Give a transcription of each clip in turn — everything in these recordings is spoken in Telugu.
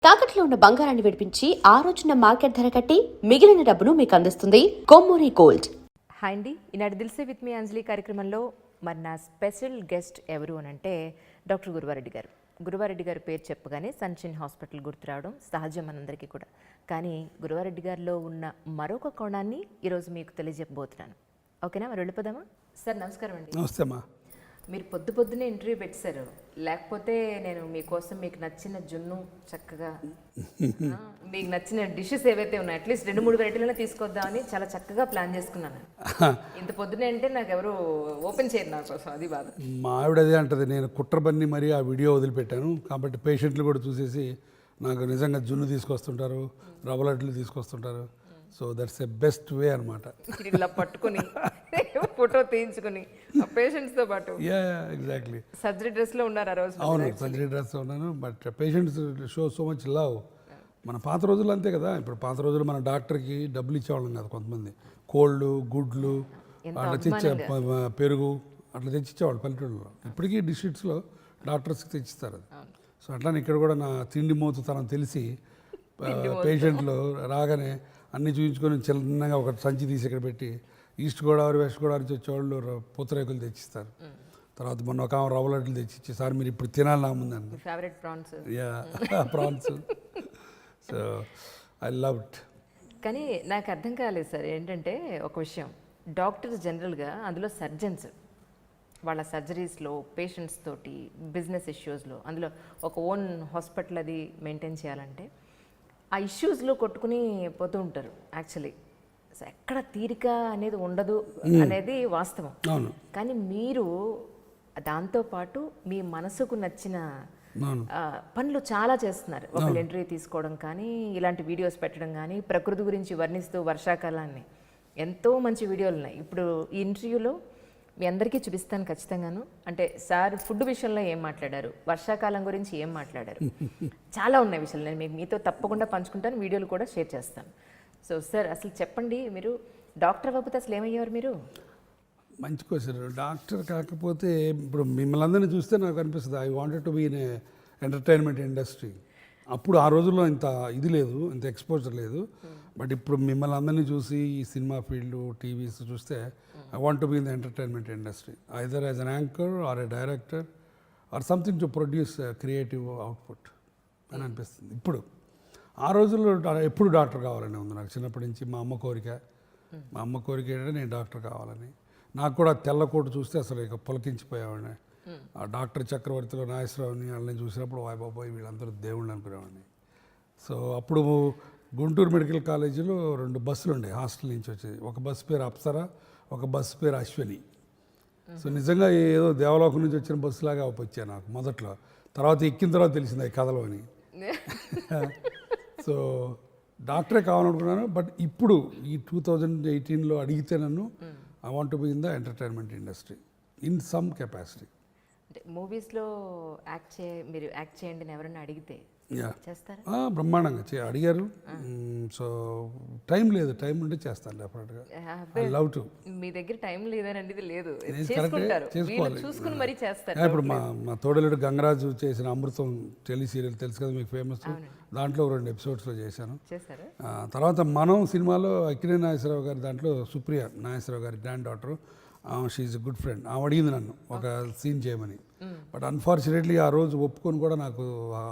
తాకట్లో ఉన్న బంగారాన్ని విడిపించి ఆ రోజున మార్కెట్ ధర కట్టి మిగిలిన డబ్బును మీకు అందిస్తుంది కొమ్మూరి గోల్డ్. హాయ్ అండి, ఈనాడు దిల్సే విత్ మీ అంజలి కార్యక్రమంలో మరి నా స్పెషల్ గెస్ట్ ఎవరు అని అంటే డాక్టర్ గురువారెడ్డి గారు. గురువారెడ్డి గారి పేరు చెప్పగానే సన్షైన్ హాస్పిటల్ గుర్తు రావడం సహజం మనందరికీ కూడా. కానీ గురువారెడ్డి గారిలో ఉన్న మరొక కోణాన్ని ఈరోజు మీకు తెలియజెప్పబోతున్నాను. ఓకేనా, మరి వెళ్ళిపోదామా? సార్ నమస్కారం అండి. నమస్తే అమ్మా. మీరు పొద్దున్నే ఇంటర్వ్యూ పెట్టారు, లేకపోతే నేను మీకోసం మీకు నచ్చిన జున్ను చక్కగా మీకు నచ్చిన డిషెస్ ఏవైతే ఉన్నాయి అట్లీస్ట్ 2-3 వెరైటీలనే తీసుకొద్దామని చాలా చక్కగా ప్లాన్ చేసుకున్నాను. ఇంత పొద్దునే అంటే నాకు ఎవరు ఓపెన్ చేయరు నా కోసం, అది బాధ. మా ఆవిడ అదే అంటది, నేను కుట్రబన్ని మరి ఆ వీడియో వదిలిపెట్టాను కాబట్టి పేషెంట్లు కూడా చూసేసి నాకు నిజంగా జున్ను తీసుకొస్తుంటారు, రవ్వ లడ్లు తీసుకొస్తుంటారు. So that's a best way అనమాట. ఇలా పట్టుకుని ఫోటో తీయించుకుని ఆ పేషెంట్స్తో పాటు. ఎగ్జాక్ట్లీ. సర్జరీ డ్రెస్లో ఉన్నారు ఆ రోజు. అవును, సర్జరీ డ్రెస్లో ఉన్నాను. But patients show so much love. మన పాత రోజులు అంతే కదా. ఇప్పుడు పాత రోజులు మన డాక్టర్కి డబ్బులు ఇచ్చేవాళ్ళం కదా. కొంతమంది కోళ్ళు, గుడ్లు అట్లా తెచ్చే పెరుగు అట్లా తెచ్చిచ్చేవాళ్ళు పల్లెటూళ్ళలో. ఇప్పటికీ డిస్ట్రిక్ట్స్లో డాక్టర్స్కి తెచ్చిస్తారు అది. సో అట్లానే ఇక్కడ కూడా నా తిండి మోతుతనం తెలిసి పేషెంట్లు రాగానే అన్నీ చూపించుకొని చిన్నగా ఒక సంచి తీసి ఇక్కడ పెట్టి ఈస్ట్ గోదావరి, వెస్ట్ గోదావరి నుంచి వచ్చేవాళ్ళు పూతరేకులు తెచ్చిస్తారు. తర్వాత మొన్న ఒక రవ్వ లడ్లు తెచ్చిచ్చి, సార్ మీరు ఇప్పుడు తినాలి నా ముందండి. Favourite prawns. Prawns. So I love it. కానీ నాకు అర్థం కాలేదు సార్, ఏంటంటే ఒక విషయం, డాక్టర్స్ జనరల్గా అందులో సర్జన్స్ వాళ్ళ సర్జరీస్లో పేషెంట్స్ తోటి బిజినెస్ ఇష్యూస్లో అందులో ఒక ఓన్ హాస్పిటల్ అది మెయింటైన్ చేయాలంటే ఆ ఇష్యూస్లో కొట్టుకుని పోతూ ఉంటారు యాక్చువల్లీ. సో ఎక్కడ తీరిక అనేది ఉండదు అనేది వాస్తవం. కానీ మీరు దాంతోపాటు మీ మనసుకు నచ్చిన పనులు చాలా చేస్తున్నారు. ఒకళ్ళు ఇంటర్వ్యూ తీసుకోవడం కానీ, ఇలాంటి వీడియోస్ పెట్టడం కానీ, ప్రకృతి గురించి వర్ణిస్తూ వర్షాకాలాన్ని ఎంతో మంచి వీడియోలు ఉన్నాయి. ఇప్పుడు ఈ ఇంటర్వ్యూలో మీ అందరికీ చూపిస్తాను ఖచ్చితంగాను. అంటే సార్ ఫుడ్ విషయంలో ఏం మాట్లాడారు, వర్షాకాలం గురించి ఏం మాట్లాడారు, చాలా ఉన్నాయి విషయాలు. నేను మీతో తప్పకుండా పంచుకుంటాను, వీడియోలు కూడా షేర్ చేస్తాను. సో సార్ అసలు చెప్పండి, మీరు డాక్టర్ అవ్వకపోతే అసలు ఏమయ్యేవారు మీరు? మంచి క్వశ్చన్. డాక్టర్ కాకపోతే ఇప్పుడు మిమ్మల్ని అందరినీ చూస్తే నాకు అనిపిస్తుంది I wanted to be in entertainment industry. అప్పుడు ఆ రోజుల్లో ఇంత ఇది లేదు, ఇంత ఎక్స్పోజర్ లేదు. బట్ ఇప్పుడు మిమ్మల్ని అందరినీ చూసి ఈ సినిమా ఫీల్డ్, టీవీస్ చూస్తే I want to be in the entertainment industry, either as an anchor or a director or something to produce creative output అని అనిపిస్తుంది. ఇప్పుడు ఆ రోజుల్లో ఎప్పుడు డాక్టర్ కావాలని ఉంది నాకు చిన్నప్పటి నుంచి. మా అమ్మ కోరిక ఏంటంటే నేను డాక్టర్ కావాలని. నాకు కూడా తెల్ల కోటు చూస్తే అసలు ఇక పులకించిపోయేవాడిని. ఆ డాక్టర్ చక్రవర్తిలో నాగేశ్వరరావుని వాళ్ళని చూసినప్పుడు వాయ్ బాబాయ్ వీళ్ళందరూ దేవుళ్ళు అనుకునేవాడిని. సో అప్పుడు గుంటూరు మెడికల్ కాలేజీలో 2 బస్సులు ఉండే హాస్టల్ నుంచి వచ్చేది. ఒక బస్సు పేరు అప్సరా, ఒక బస్సు పేరు అశ్వని. సో నిజంగా ఏదో దేవలోకం నుంచి వచ్చిన బస్సులాగా వచ్చాను నాకు మొదట్లో. తర్వాత ఎక్కిన తర్వాత తెలిసింది ఈ కథలో అని. సో డాక్టరే కావాలనుకున్నాను. బట్ ఇప్పుడు ఈ 2018లో అడిగితే నన్ను I want to be in the entertainment industry in some capacity. అంటే మూవీస్లో మీరు యాక్ట్ చేయండి అని ఎవరైనా అడిగితే చేస్తారా? బ్రహ్మాండంగా అడిగారు. సో టైం లేదు, టైం ఉంటే చేస్తాను డెఫినెట్గా. I love to. మీ దగ్గర టైం లేదనండి, ఇది లేదు, చేసుకోవాలి. చూసుకుని మరీ చేస్తారు. ఇప్పుడు మా తోడలుడు గంగరాజు చేసిన అమృతం టెలి సీరియల్ తెలుసు కదా మీకు, ఫేమస్. దాంట్లో 2 ఎపిసోడ్స్లో చేశాను. తర్వాత మనం సినిమాలో అక్కినేని నాగేశ్వరరావు గారి దాంట్లో సుప్రియ నాగేశ్వరరావు గారి granddaughter, she's a good friend. ఆమె అడిగింది నన్ను ఒక సీన్ చేయమని. బట్ అన్ఫార్చునేట్లీ ఆ రోజు ఒప్పుకొని కూడా నాకు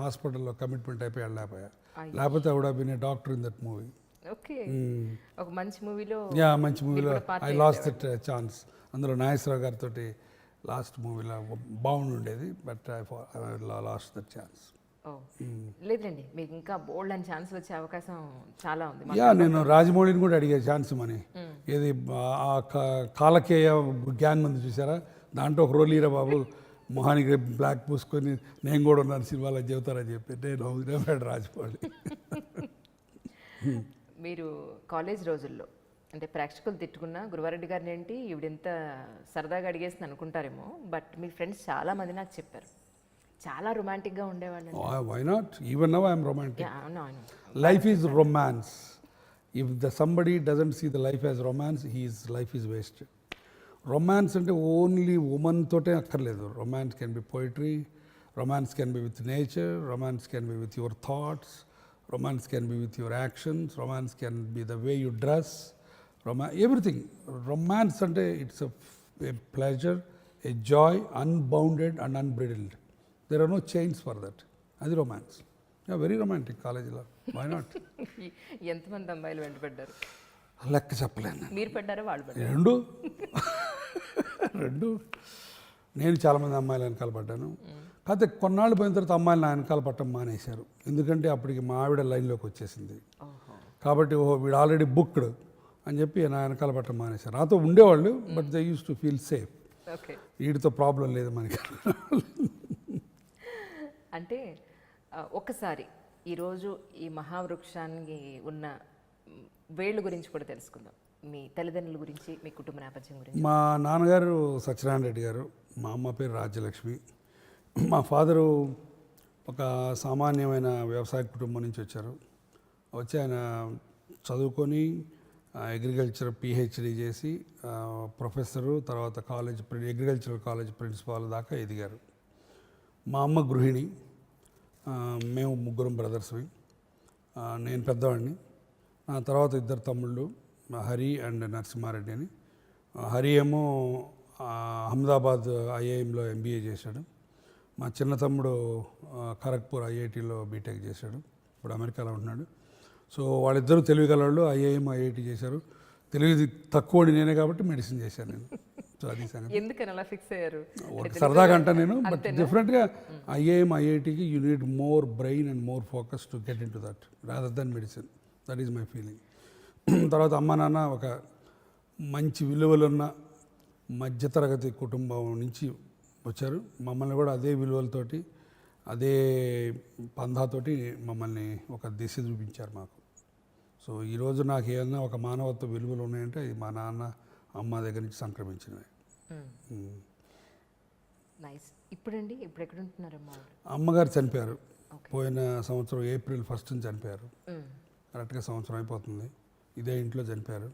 హాస్పిటల్లో కమిట్మెంట్ అయిపోయి వెళ్ళలేకపోయా. లేకపోతే I would have been a doctor in that movie. ఒక మంచి మూవీలో ఐ లాస్ట్ దట్ ఛాన్స్. అందులో నాగేశ్వరరావు గారితో లాస్ట్ మూవీలో బాగుండి ఉండేది. But I last that chance. లేదండి, మీకు ఇంకా బోల్డ్ అని ఛాన్స్ వచ్చే అవకాశం చాలా ఉంది. నేను రాజమౌళిని కూడా అడిగే ఛాన్స్ మని. ఏది ఆ కాలకేయ గ్యాంగ్ ఉంది చూసారా, దాంట్లో ఒక రోల్ హీరో బాబు మొహానికి బ్లాక్ పూసుకొని నేను కూడా ఉన్నాను సినిమాలో చెబుతారని చెప్పి నేను అవుతున్నాడు రాజమౌళి. మీరు కాలేజ్ రోజుల్లో అంటే ప్రేక్షకులు తిట్టుకున్న గురువారెడ్డి గారిని ఏంటి ఈవిడెంత సరదాగా అడిగేసింది అనుకుంటారేమో, బట్ మీ ఫ్రెండ్స్ చాలామంది నాకు చెప్పారు చాలా రొమాంటిక్గా ఉండేవాళ్ళు. Why not? Even now I'm romantic. Life is romance. If somebody doesn't see the life as romance, his life is wasted. Romance అంటే ఓన్లీ ఉమెన్ తోటే అక్కర్లేదు. Romance can be poetry, Romance can be with nature, romance can be with your thoughts, romance can be with your actions, romance can be the way you dress, everything. Romance ante it's a pleasure, a joy, unbounded and unbridled. There are no chains for that. Adi romance. Yeah, very romantic college lo. Why not? ఎంతమంది అమ్మాయిలు వెంటబడ్డారు? లెక్క చెప్పలేను. మీరు పడ్డారా, వాళ్ళు పడ్డారు? రెండు రెండు. నేను చాలామంది అమ్మాయిలు వెనకాల పడ్డాను. కాకపోతే కొన్నాళ్ళు పోయిన తర్వాత అమ్మాయిలు నా వెనకాల పట్టడం మానేశారు. ఎందుకంటే అప్పటికి మా ఆవిడ లైన్లోకి వచ్చేసింది. కాబట్టి ఓహో వీడు ఆల్రెడీ బుక్డ్ అని చెప్పి నా వెనకాల పట్టడం మానేశారు. నాతో ఉండేవాళ్ళు, but they use to feel safe. Okay. వీడితో ప్రాబ్లం లేదు మనకి. అంటే ఒక్కసారి ఈరోజు ఈ మహావృక్షానికి ఉన్న వేళ్ళు గురించి కూడా తెలుసుకుందాం. మీ తల్లిదండ్రుల గురించి, మీ కుటుంబ నేపథ్యం గురించి. మా నాన్నగారు సత్యనారాయణ రెడ్డి గారు, మా అమ్మ పేరు రాజ్యలక్ష్మి. మా ఫాదరు ఒక సామాన్యమైన వ్యవసాయ కుటుంబం నుంచి వచ్చారు. వచ్చి ఆయన చదువుకొని అగ్రికల్చర్ పిహెచ్డి చేసి ప్రొఫెసరు, తర్వాత అగ్రికల్చరల్ కాలేజ్ ప్రిన్సిపాల్ దాకా ఎదిగారు. మా అమ్మ గృహిణి. మేము ముగ్గురం బ్రదర్స్వి. నేను పెద్దవాడిని. నా తర్వాత ఇద్దరు తమ్ముళ్ళు, హరి అండ్ నరసింహారెడ్డి అని. హరి ఏమో అహ్మదాబాద్ ఐఐఎంలో ఎంబీఏ చేశాడు. మా చిన్న తమ్ముడు ఖరగ్పూర్ ఐఐటీలో బీటెక్ చేశాడు. ఇప్పుడు అమెరికాలో ఉంటున్నాడు. సో వాళ్ళిద్దరూ తెలివిగలవాళ్ళు. ఐఐఎం ఐఐటి చేశారు. తెలివి తక్కువని నేనే కాబట్టి మెడిసిన్ చేశాను నేను. సో అది సంగతి. ఎందుకని అలా ఫిక్స్ అయ్యారు? ఒక సరదాగా అంటా నేను. బట్ డిఫరెంట్గా ఐఐఎం ఐఐటికి you need more brain and more focus to get into that rather than medicine. That is my feeling. తర్వాత అమ్మ నాన్న ఒక మంచి విలువలున్న మధ్యతరగతి కుటుంబం నుంచి వచ్చారు. మమ్మల్ని కూడా అదే విలువలతోటి, అదే పంధాతోటి మమ్మల్ని ఒక దిశ చూపించారు మాకు. సో ఈరోజు నాకు ఏదైనా ఒక మానవత్వ విలువలు ఉన్నాయంటే అది మా నాన్న అమ్మ దగ్గర నుంచి సంక్రమించినవి. నైస్. ఇప్పుడండి, ఇప్పుడు ఎక్కడ ఉంటున్నారమ్మా? అమ్మగారు చనిపోయారు. పోయిన సంవత్సరం April 1st చనిపోయారు. కరెక్ట్గా సంవత్సరం అయిపోతుంది. ఇదే ఇంట్లో చనిపోయారు.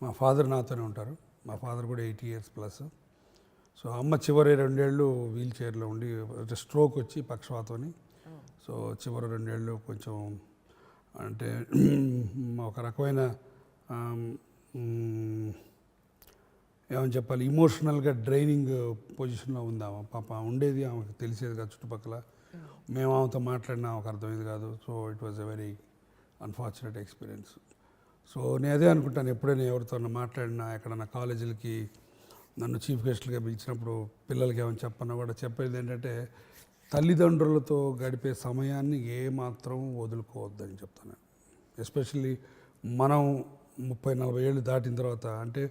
మా ఫాదర్ నాతోనే ఉంటారు. మా ఫాదర్ కూడా 80 years ప్లస్. సో అమ్మ చివరి 2 ఏళ్ళు వీల్ చైర్లో ఉండి, స్ట్రోక్ వచ్చి పక్షవాతమని. సో చివరి 2 ఏళ్ళు కొంచెం అంటే ఒక రకమైన ఏమని చెప్పాలి, ఇమోషనల్గా డ్రైనింగ్ పొజిషన్లో ఉంది ఆమె. పాప ఉండేది ఆమెకు తెలిసేది కాదు చుట్టుపక్కల. మేము ఆమెతో మాట్లాడినా ఆమెకు అర్థమయ్యేది కాదు. So it was a very unfortunate experience. So నేను అదే అనుకుంటాను, ఎప్పుడైనా ఎవరితో మాట్లాడినా, ఎక్కడన్నా కాలేజీలకి నన్ను చీఫ్ గెస్ట్లుగా పిలిచినప్పుడు పిల్లలకి ఏమైనా చెప్పన్నా కూడా చెప్పేది ఏంటంటే, తల్లిదండ్రులతో గడిపే సమయాన్ని ఏమాత్రం వదులుకోవద్దని చెప్తాను. ఎస్పెషల్లీ మనం 30-40 ఏళ్ళు దాటిన తర్వాత, అంటే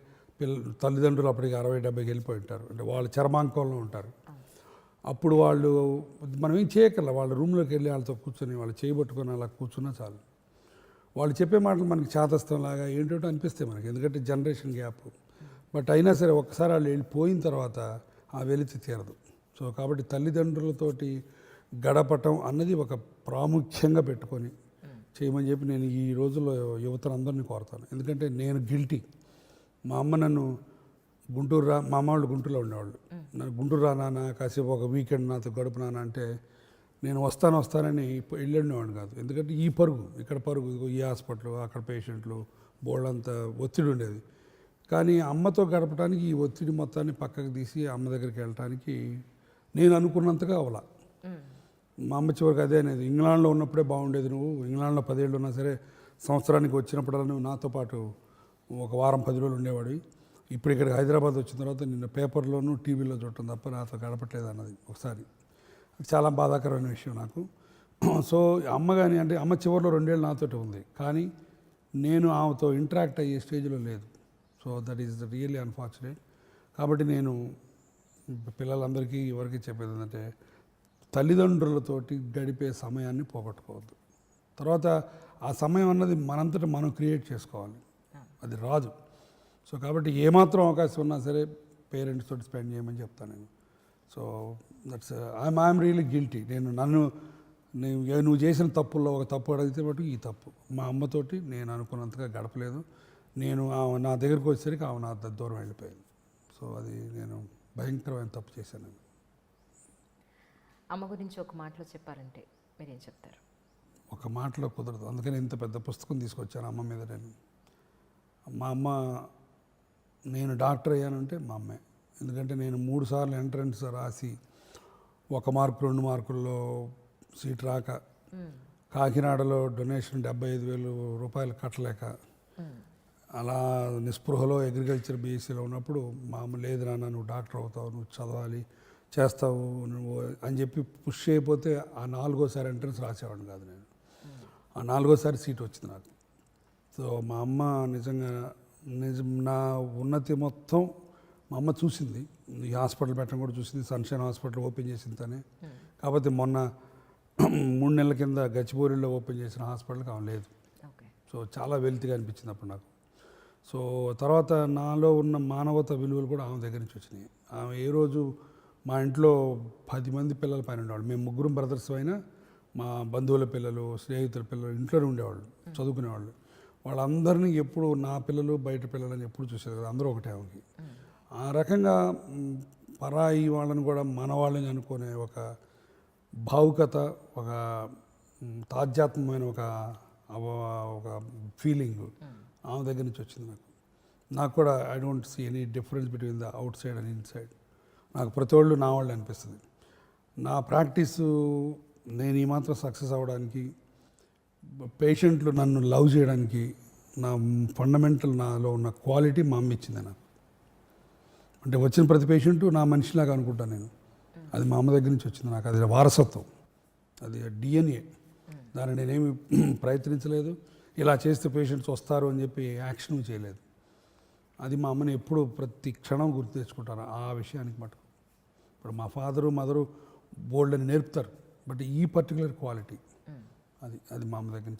తల్లిదండ్రులు అప్పటికి 60-70 వెళ్ళిపోయి ఉంటారు. అంటే వాళ్ళు చర్మాంకంలో ఉంటారు. అప్పుడు వాళ్ళు మనం ఏం చేయగల, వాళ్ళ రూమ్లోకి వెళ్ళి వాళ్ళతో కూర్చొని వాళ్ళు చేయబట్టుకొని అలా కూర్చున్నా చాలు. వాళ్ళు చెప్పే మాటలు మనకి చాదస్తంలాగా ఏంటో అనిపిస్తాయి మనకి, ఎందుకంటే జనరేషన్ గ్యాప్. బట్ అయినా సరే ఒక్కసారి వాళ్ళు వెళ్ళిపోయిన తర్వాత ఆ వెలితి తీరదు. సో కాబట్టి తల్లిదండ్రులతోటి గడపటం అన్నది ఒక ప్రాముఖ్యంగా పెట్టుకొని చేయమని చెప్పి నేను ఈ రోజుల్లో యువతనందరినీ కోరుతాను. ఎందుకంటే నేను గిల్టీ. మా అమ్మ నన్ను గుంటూరు మా అమ్మ వాళ్ళు గుంటూరులో ఉండేవాళ్ళు. నన్ను గుంటూరు రా నాన్న, కాసేపు ఒక వీకెండ్ నాతో గడుపు నాన్న అంటే నేను వస్తానని వెళ్ళినవాడిని కాదు. ఎందుకంటే ఈ పరుగు, ఇక్కడ పరుగు, ఈ హాస్పిటల్, అక్కడ పేషెంట్లు, బోర్డంత ఒత్తిడి ఉండేది. కానీ అమ్మతో గడపడానికి ఈ ఒత్తిడి మొత్తాన్ని పక్కకు తీసి అమ్మ దగ్గరికి వెళ్ళటానికి నేను అనుకున్నంతగా అవలా. మా అమ్మ చివరికి అదే అనేది, ఇంగ్లాండ్లో ఉన్నప్పుడే బాగుండేది, నువ్వు ఇంగ్లాండ్లో 10 ఏళ్ళు ఉన్నా సరే సంవత్సరానికి వచ్చినప్పుడల్లా నువ్వు నాతో పాటు ఒక వారం 10 రోజులు ఉండేవాడివి. ఇప్పుడు ఇక్కడికి హైదరాబాద్ వచ్చిన తర్వాత నిన్న పేపర్లోనూ టీవీలో చూడటం తప్ప నాతో గడపట్లేదు అన్నది ఒకసారి. అది చాలా బాధాకరమైన విషయం నాకు. సో అమ్మ కానీ, అంటే అమ్మ చివరిలో 2 ఏళ్ళు నాతోటి ఉంది, కానీ నేను ఆమెతో ఇంటరాక్ట్ అయ్యే స్టేజ్లో లేదు. So that is really unfortunate. కాబట్టి నేను పిల్లలందరికీ ఎవరికి చెప్పేది ఏంటంటే, తల్లిదండ్రులతోటి గడిపే సమయాన్ని పోగొట్టుకోవద్దు. తర్వాత ఆ సమయం అన్నది మనంతటా మనం క్రియేట్ చేసుకోవాలి, అది రాదు. సో కాబట్టి ఏమాత్రం అవకాశం ఉన్నా సరే పేరెంట్స్ తోటి స్పెండ్ చేయమని చెప్తాను నేను. So that's I'm really guilty. నువ్వు చేసిన తప్పుల్లో ఒక తప్పు అడిగితే బట్టి ఈ తప్పు మా అమ్మతోటి నేను అనుకున్నంతగా గడపలేదు. నేను నా దగ్గరికి వచ్చేసరికి ఆమె నా దూరం వెళ్ళిపోయింది. సో అది నేను భయంకరమైన తప్పు చేశాను. అమ్మ గురించి ఒక మాటలో చెప్పాలంటే మీరేం చెప్తారు? ఒక మాటలో కుదరదు, అందుకని ఇంత పెద్ద పుస్తకం తీసుకొచ్చాను అమ్మ మీద. నేను మా అమ్మ, నేను డాక్టర్ అయ్యానంటే మా అమ్మే. ఎందుకంటే నేను 3 సార్లు ఎంట్రన్స్ రాసి 1 మార్కు 2 మార్కుల్లో సీట్ రాక, కాకినాడలో డొనేషన్ 75,000 రూపాయలు కట్టలేక, అలా నిస్పృహలో అగ్రికల్చర్ బీఎస్సీలో ఉన్నప్పుడు మా అమ్మ, లేదు నాన్న నువ్వు డాక్టర్ అవుతావు, నువ్వు చదవాలి, చేస్తావు నువ్వు అని చెప్పి పుష్ అయిపోతే ఆ 4వ ఎంట్రన్స్ రాసేవాడిని కాదు నేను. ఆ 4వ సీట్ వచ్చింది నాకు. సో మా అమ్మ నిజంగా నా ఉన్నతి మొత్తం మా అమ్మ చూసింది. ఈ హాస్పిటల్ పెట్టడం కూడా చూసింది, సన్షైన్ హాస్పిటల్ ఓపెన్ చేసింది తనే. కాకపోతే మొన్న 3 నెలల కింద గచ్చిబౌలిలో ఓపెన్ చేసిన హాస్పిటల్కి ఆమె లేదు. సో చాలా వెల్త్గా అనిపించింది అప్పుడు నాకు. సో తర్వాత నాలో ఉన్న మానవత విలువలు కూడా ఆమె దగ్గర నుంచి వచ్చినాయి. ఆమె ఏ రోజు మా ఇంట్లో 10 మంది పిల్లల పైన ఉండేవాళ్ళు. మేము 3 బ్రదర్స్ అయినా మా బంధువుల పిల్లలు, స్నేహితుల పిల్లలు ఇంట్లోనే ఉండేవాళ్ళు, చదువుకునేవాళ్ళు. వాళ్ళందరినీ ఎప్పుడు నా పిల్లలు బయట పిల్లలని ఎప్పుడు చూసేది కదా, అందరూ ఒకటే ఆమెకి. ఆ రకంగా పరాయి వాళ్ళని కూడా మన వాళ్ళని అనుకునే ఒక భావుకత, ఒక తాధ్యాత్మమైన ఒక ఫీలింగ్ ఆమె దగ్గర నుంచి వచ్చింది నాకు. నాకు కూడా I don't see any difference between the outside and inside. నాకు ప్రతి వాళ్ళు నా వాళ్ళు అనిపిస్తుంది. నా ప్రాక్టీసు నేను ఈ మాత్రం సక్సెస్ అవ్వడానికి, పేషెంట్లు నన్ను లవ్ చేయడానికి, నా ఫండమెంటల్ నాలో ఉన్న క్వాలిటీ మా అమ్మ ఇచ్చింది నాకు. అంటే వచ్చిన ప్రతి పేషెంటు నా మనిషిలాగా అనుకుంటాను నేను. అది మా అమ్మ దగ్గర నుంచి వచ్చింది నాకు. అది వారసత్వం, అది డిఎన్ఏ. దాన్ని నేనేమి ప్రయత్నించలేదు, ఇలా చేస్తే పేషెంట్స్ వస్తారు అని చెప్పి యాక్షన్ చేయలేదు. అది మా అమ్మని ఎప్పుడు ప్రతి క్షణం గుర్తు తెచ్చుకుంటాను ఆ విషయానికి మటుకు. ఇప్పుడు మా ఫాదరు మదరు బోల్డ్ అని నేర్పుతారు, బట్ ఈ పర్టికులర్ క్వాలిటీ అది మా అమ్మ దగ్గర నుంచి